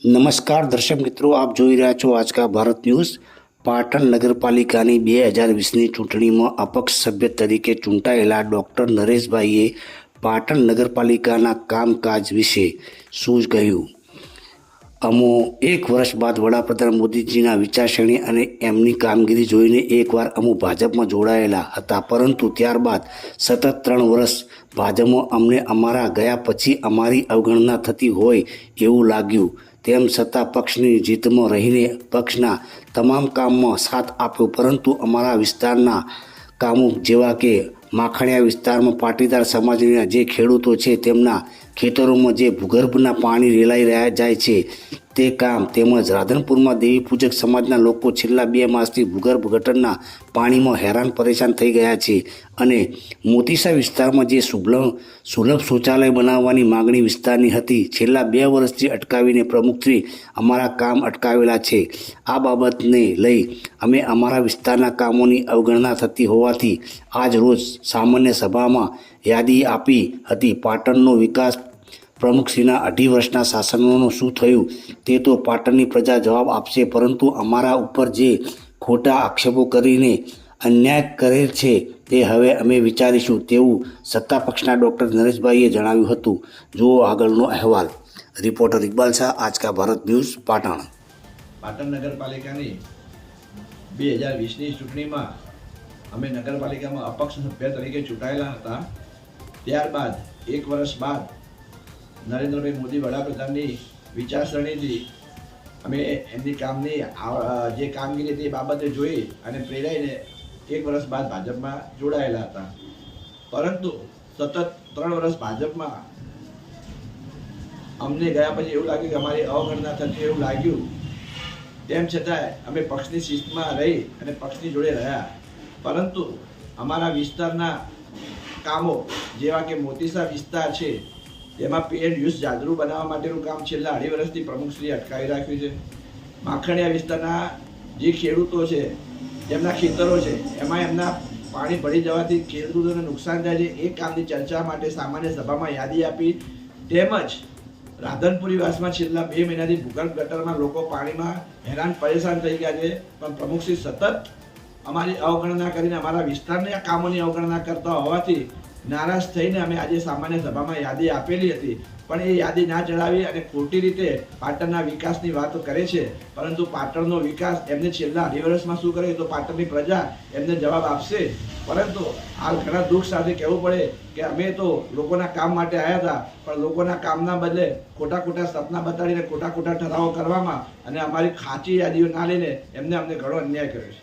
નમસ્કાર દર્શક મિત્રો, આપ જોઈ રહ્યા છો આજકા ભારત ન્યૂઝ. પાટણ નગરપાલિકાની 2020ની ચૂંટણીમાં અપક્ષ સભ્ય તરીકે ચૂંટાયેલા ડૉક્ટર નરેશભાઈએ પાટણ નગરપાલિકાના કામકાજ વિશે શું કહ્યું. અમો 1 વર્ષ બાદ વડાપ્રધાન મોદીજીના વિચારસરણી અને એમની કામગીરી જોઈને એકવાર અમુ ભાજપમાં જોડાયેલા હતા, પરંતુ ત્યારબાદ સતત 3 વર્ષ ભાજપમાં અમને અમારા ગયા પછી અમારી અવગણના થતી હોય એવું લાગ્યું. તેમ છતાં પક્ષની જીતમાં રહીને પક્ષના તમામ કામમાં સાથ આપ્યો, પરંતુ અમારા વિસ્તારના કામો જેવા કે માખણીયા વિસ્તારમાં પાટીદાર સમાજના જે ખેડૂતો છે તેમના ખેતરોમાં જે ભૂગર્ભના પાણી રેલાઈ રહ્યા જાય છે તે કામ, તેમજ રાધનપુરમાં દેવી પૂજક સમાજના લોકો છેલ્લા 2 માસથી ભૂગર્ભ ગટરના પાણીમાં હેરાન પરેશાન થઈ ગયા છે, અને મોતીસા વિસ્તારમાં જે સુલભ શૌચાલય બનાવવાની માગણી વિસ્તારની હતી છેલ્લા 2 વર્ષથી અટકાવીને પ્રમુખશ્રી અમારા કામ અટકાવેલા છે. આ બાબતને લઈ અમે અમારા વિસ્તારના કામોની અવગણના થતી હોવાથી આજ રોજ સામાન્ય સભામાં યાદી આપી હતી. પાટણનો વિકાસ પ્રમુખશ્રીના 2.5 વર્ષના શાસનનું શું થયું તે તો પાટણની પ્રજા જવાબ આપશે, પરંતુ અમારા ઉપર જે ખોટા આક્ષેપો કરીને અન્યાય કરે છે તે હવે અમે વિચારીશું, તેવું સત્તાપક્ષના ડૉક્ટર નરેશભાઈએ જણાવ્યું હતું. જુઓ આગળનો અહેવાલ. Reporter Iqbal Shah, Aajka Bharat news, Patan. પાટણ નગરપાલિકાની 2020ની ચૂંટણીમાં અમે નગરપાલિકામાં અપક્ષ સભ્ય તરીકે ચૂંટાયેલા હતા. ત્યારબાદ 1 વર્ષ બાદ નરેન્દ્રભાઈ મોદી વડાપ્રધાનની વિચારસરણીથી અમે એમની જે કામગીરી તે બાબતે જોઈ અને પ્રેરાઈને 1 વર્ષ બાદ ભાજપમાં જોડાયેલા હતા. પરંતુ સતત 3 વર્ષ ભાજપમાં અમને ગયા પછી એવું લાગ્યું કે અમારી અવગણના થતી એવું લાગ્યું. તેમ છતાંય અમે પક્ષની શિસ્તમાં રહી અને પક્ષની જોડે રહ્યા, પરંતુ અમારા વિસ્તારના કામો જેવા કે મોતીસા વિસ્તાર છે તેમાં પેડ યુઝ જાદરું બનાવવા માટેનું કામ છેલ્લા 2.5 વર્ષથી પ્રમુખશ્રીએ અટકાવી રાખ્યું છે. માખણીયા વિસ્તારના જે ખેડૂતો છે જેમના ખેતરો છે એમાં એમના પાણી ભળી જવાથી ખેડૂતોને નુકસાન થાય છે, એ કામની ચર્ચા માટે સામાન્ય સભામાં યાદી આપી. તેમજ રાધનપુરી વાસમાં છેલ્લા 2 મહિનાથી ભૂગર્ભ ગટરમાં લોકો પાણીમાં હેરાન પરેશાન થઈ ગયા છે, પણ પ્રમુખશ્રી સતત અમારી અવગણના કરીને અમારા વિસ્તારના કામોની અવગણના કરતા હોવાથી નારાજ થઈને અમે આજે સામાન્ય સભામાં યાદી આપેલી હતી, પણ એ યાદી ના ચડાવી અને ખોટી રીતે પાટણના વિકાસની વાતો કરે છે. પરંતુ પાટણનો વિકાસ એમને છેલ્લા 2.5 વર્ષમાં શું કર્યું તો પાટણની પ્રજા એમને જવાબ આપશે. પરંતુ હાલ ઘણા દુઃખ સાથે કહેવું પડે કે અમે તો લોકોના કામ માટે આવ્યા હતા, પણ લોકોના કામના બદલે ખોટા સપના બતાડીને ખોટા ઠરાવો કરવામાં અને અમારી ખાચી યાદીઓ ના લઈને અમને ઘણો અન્યાય કર્યો છે.